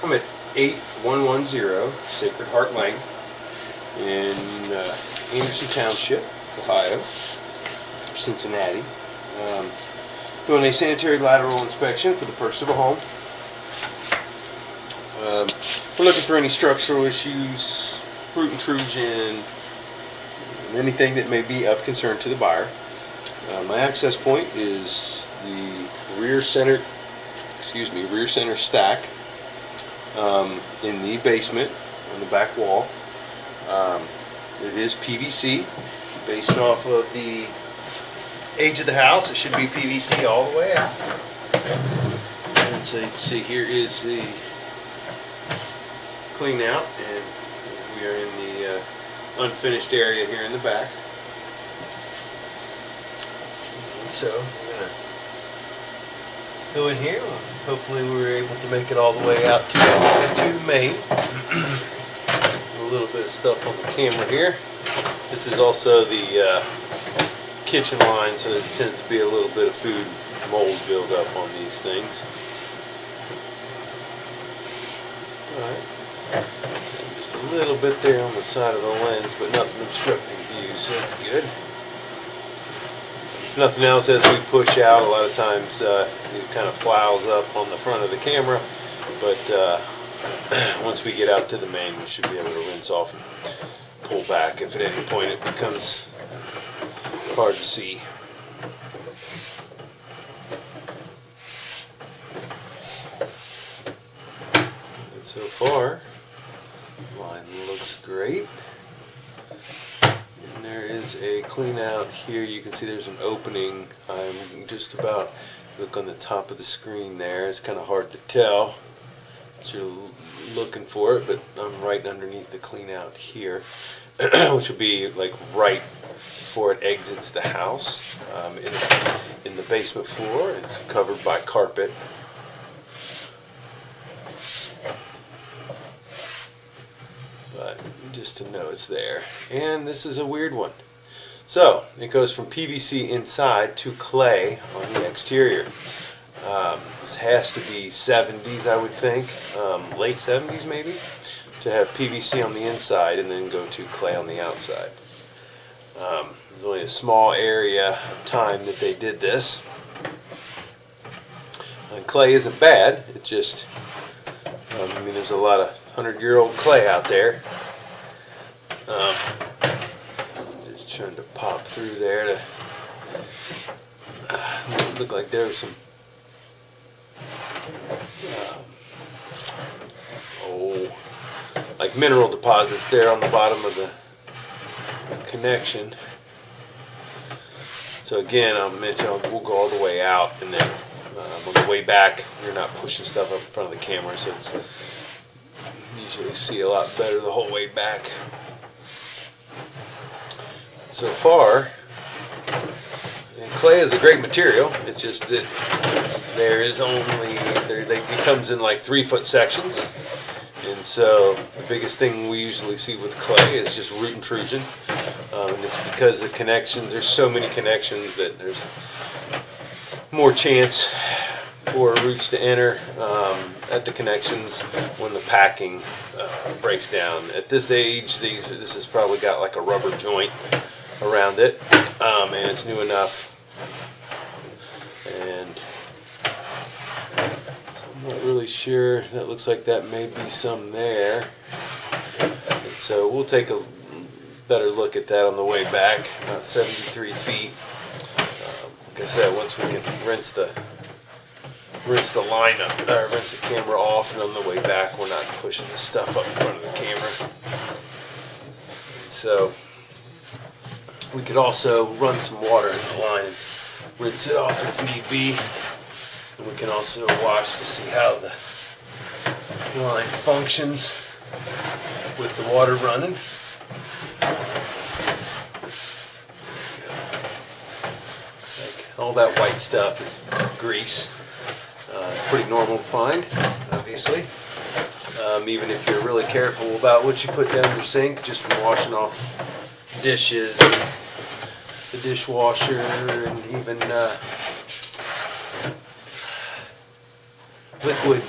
I'm at 8110 Sacred Heart Lane in Anderson Township, Ohio, Cincinnati. Doing a sanitary lateral inspection for the purchase of a home. We're looking for any structural issues, root intrusion, anything that may be of concern to the buyer. My access point is the rear center stack in the basement on the back wall. It is PVC based off of the age of the house. It should be PVC all the way out. And so you can see here is the clean out, and we are in the unfinished area here in the back. And so we're going to go in here. Hopefully we were able to make it all the way out to Maine. A little bit of stuff on the camera here. This is also the kitchen line, so there tends to be a little bit of food mold buildup on these things. Alright. Just a little bit there on the side of the lens, but nothing obstructing view, so that's good. If nothing else, as we push out, a lot of times it kind of plows up on the front of the camera, but once we get out to the main, we should be able to rinse off and pull back if at any point it becomes hard to see. And so far, the line looks great. And there is a clean out here. You can see there's an opening. I'm just about, look on the top of the screen there. It's kind of hard to tell. So you're looking for it, but I'm right underneath the clean out here, which will be like right before it exits the house. In the basement floor, it's covered by carpet. But just to know it's there. And this is a weird one. So it goes from PVC inside to clay on the exterior. This has to be 70s, I would think, late 70s maybe, to have PVC on the inside and then go to clay on the outside. There's only a small area of time that they did this. And clay isn't bad, it just, I mean, there's a lot of 100-year-old clay out there. Just trying to pop through there to look like there was some like mineral deposits there on the bottom of the connection. So again, I'll mention we'll go all the way out, and then on the way back you're not pushing stuff up in front of the camera, so it's usually see a lot better the whole way back. So far, and clay is a great material. It's just that there is only it comes in like 3-foot sections, and so the biggest thing we usually see with clay is just root intrusion, and it's because the connections, there's so many connections that there's more chance for roots to enter at the connections when the packing breaks down. At this age, this has probably got like a rubber joint around it, and it's new enough. And I'm not really sure. That looks like that may be some there. And so we'll take a better look at that on the way back. About 73 feet. Like I said, once we can rinse the line up, or rinse the camera off, and on the way back we're not pushing the stuff up in front of the camera. And so we could also run some water in the line and rinse it off if need be. And we can also watch to see how the line functions with the water running. Like all that white stuff is grease. It's pretty normal to find, obviously. Even if you're really careful about what you put down your sink, just from washing off dishes, and the dishwasher, and even liquid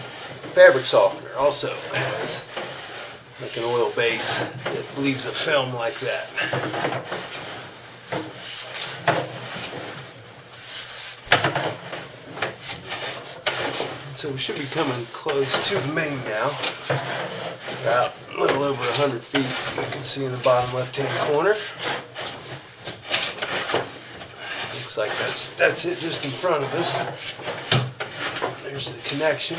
fabric softener also has like an oil base that leaves a film like that. So we should be coming close to the main now. About a little over 100 feet, you can see in the bottom left-hand corner. Looks like that's it just in front of us. There's the connection.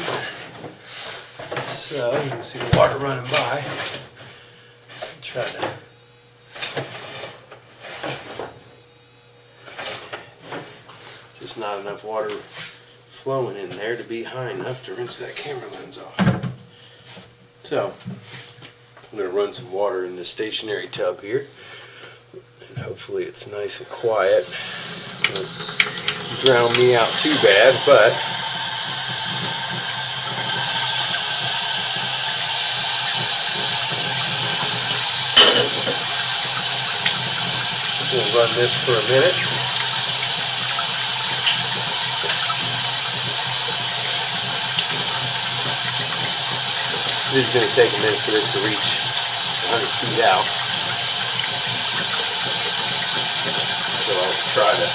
So you can see the water running by. Try to just not enough water flowing in there to be high enough to rinse that camera lens off. So I'm going to run some water in this stationary tub here, and hopefully it's nice and quiet. It won't drown me out too bad, but we'll run this for a minute. It is going to take a minute for this to reach 100 feet out. So I'll try to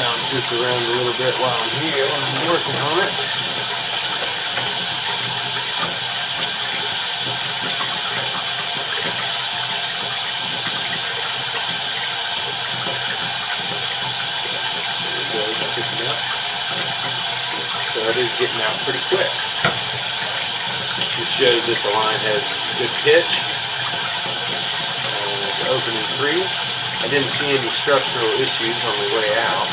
bounce this around a little bit while I'm here, while I'm working on it. There we go, picking up. So it is getting out pretty quick. This shows that the line has good pitch and it's open and free. I didn't see any structural issues on the way out.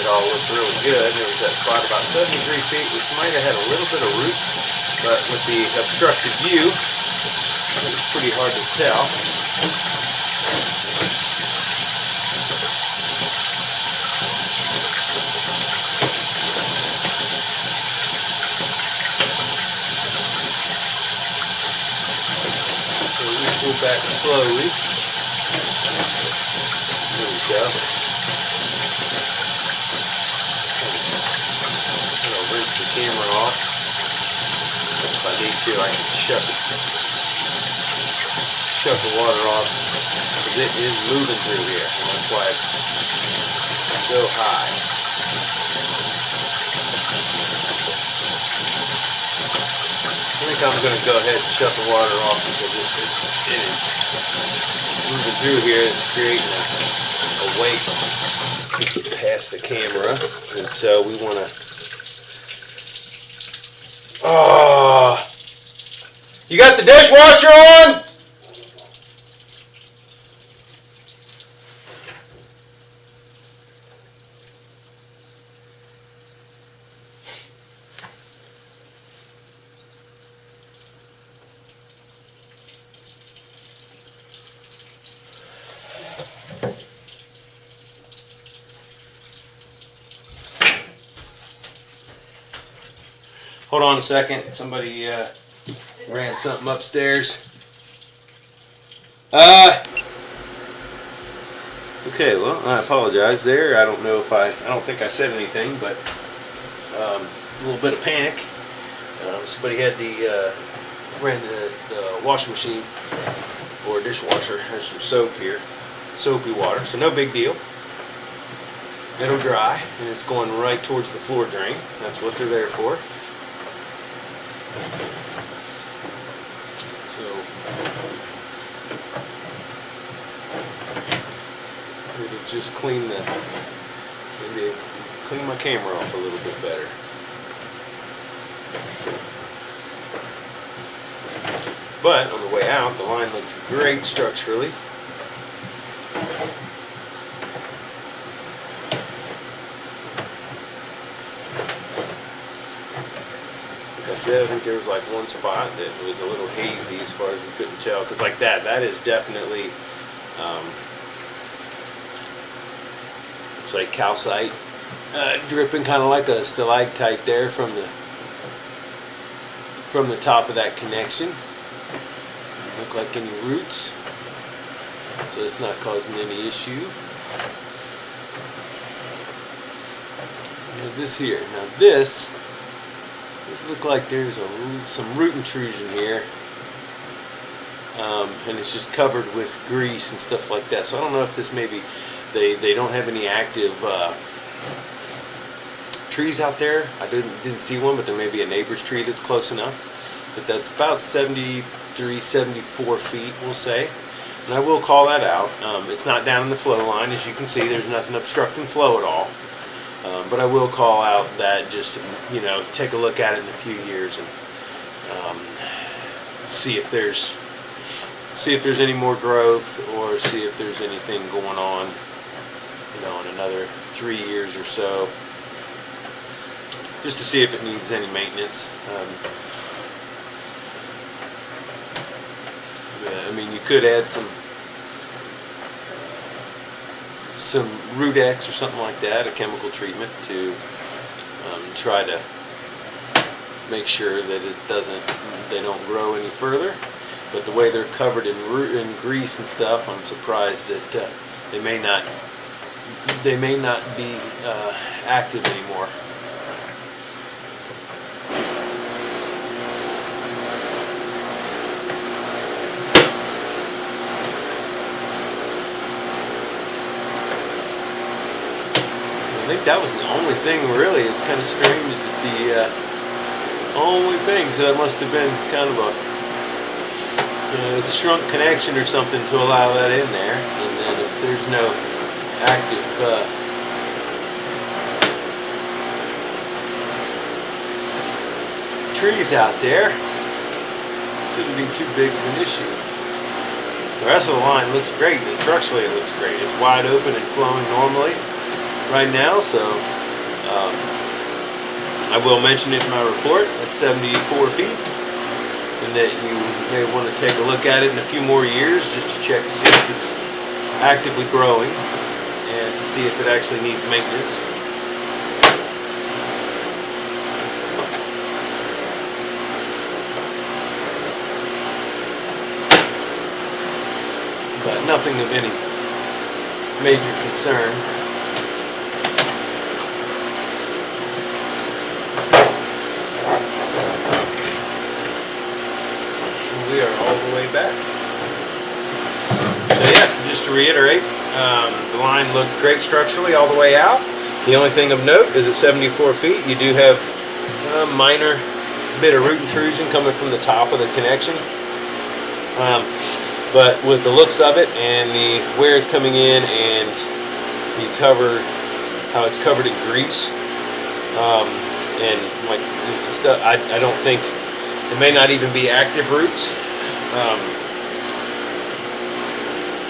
It all looked really good. There was that spot about 73 feet, which might have had a little bit of roots, but with the obstructed view, it was pretty hard to tell. Pull back slowly. There we go. I'll rinse the camera off. If I need to, I can shut the water off, because it is moving through here, and that's why it's so high. I think I'm going to go ahead and shut the water off, because it is moving through here. It's creating a weight past the camera, and so we want to. Oh, you got the dishwasher on? Hold on a second. Somebody ran something upstairs. Okay, well, I apologize there. I don't know if I don't think I said anything, but a little bit of panic. Somebody had ran the washing machine or dishwasher. Has some soap here, soapy water, so no big deal. It'll dry, and it's going right towards the floor drain. That's what they're there for. So it'll just maybe clean my camera off a little bit better. But on the way out, the line looked great structurally. Like I said, I think there was like one spot that was a little hazy as far as we couldn't tell, because like that is definitely it's like calcite dripping, kind of like a stalactite there from the top of that connection. Doesn't look like any roots, so it's not causing any issue. We have this here. Now this Does look like there's some root intrusion here, and it's just covered with grease and stuff like that. So I don't know if this maybe they don't have any active trees out there. I didn't see one, but there may be a neighbor's tree that's close enough. But that's about 73, 74 feet, we'll say. And I will call that out. It's not down in the flow line. As you can see, there's nothing obstructing flow at all. But I will call out that just, you know, take a look at it in a few years and see if there's any more growth, or see if there's anything going on, you know, in another 3 years or so, just to see if it needs any maintenance. I mean, you could add some Root-X or something like that, a chemical treatment, to try to make sure that they don't grow any further. But the way they're covered in grease and stuff, I'm surprised that they may not be active anymore. I think that was the only thing, really. It's kind of strange that the only thing, so that must have been kind of a shrunk connection or something to allow that in there. And then if there's no active trees out there, it shouldn't be too big of an issue. The rest of the line looks great, and structurally it looks great. It's wide open and flowing normally right now, so I will mention it in my report at 74 feet, and that you may want to take a look at it in a few more years just to check to see if it's actively growing and to see if it actually needs maintenance. But nothing of any major concern. We are all the way back. So yeah, just to reiterate, the line looked great structurally all the way out. The only thing of note is at 74 feet, you do have a minor bit of root intrusion coming from the top of the connection. But with the looks of it and the where it's coming in and the cover, how it's covered in grease, and like stuff, I don't think it may not even be active roots.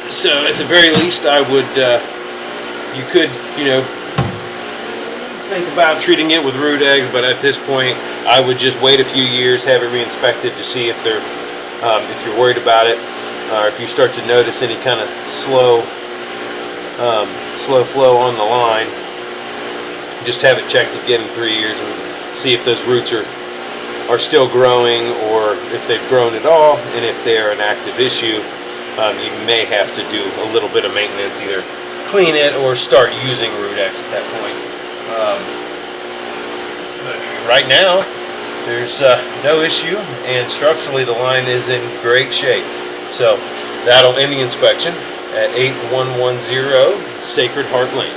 So at the very least, I would, you could, you know, think about treating it with Root-X, but at this point, I would just wait a few years, have it re-inspected to see if they're, if you're worried about it, or if you start to notice any kind of slow flow on the line. Just have it checked again in 3 years and see if those roots are still growing, or if they've grown at all, and if they're an active issue, you may have to do a little bit of maintenance, either clean it or start using Root-X at that point. But right now, there's no issue, and structurally the line is in great shape. So that'll end the inspection at 8110 Sacred Heart Lane.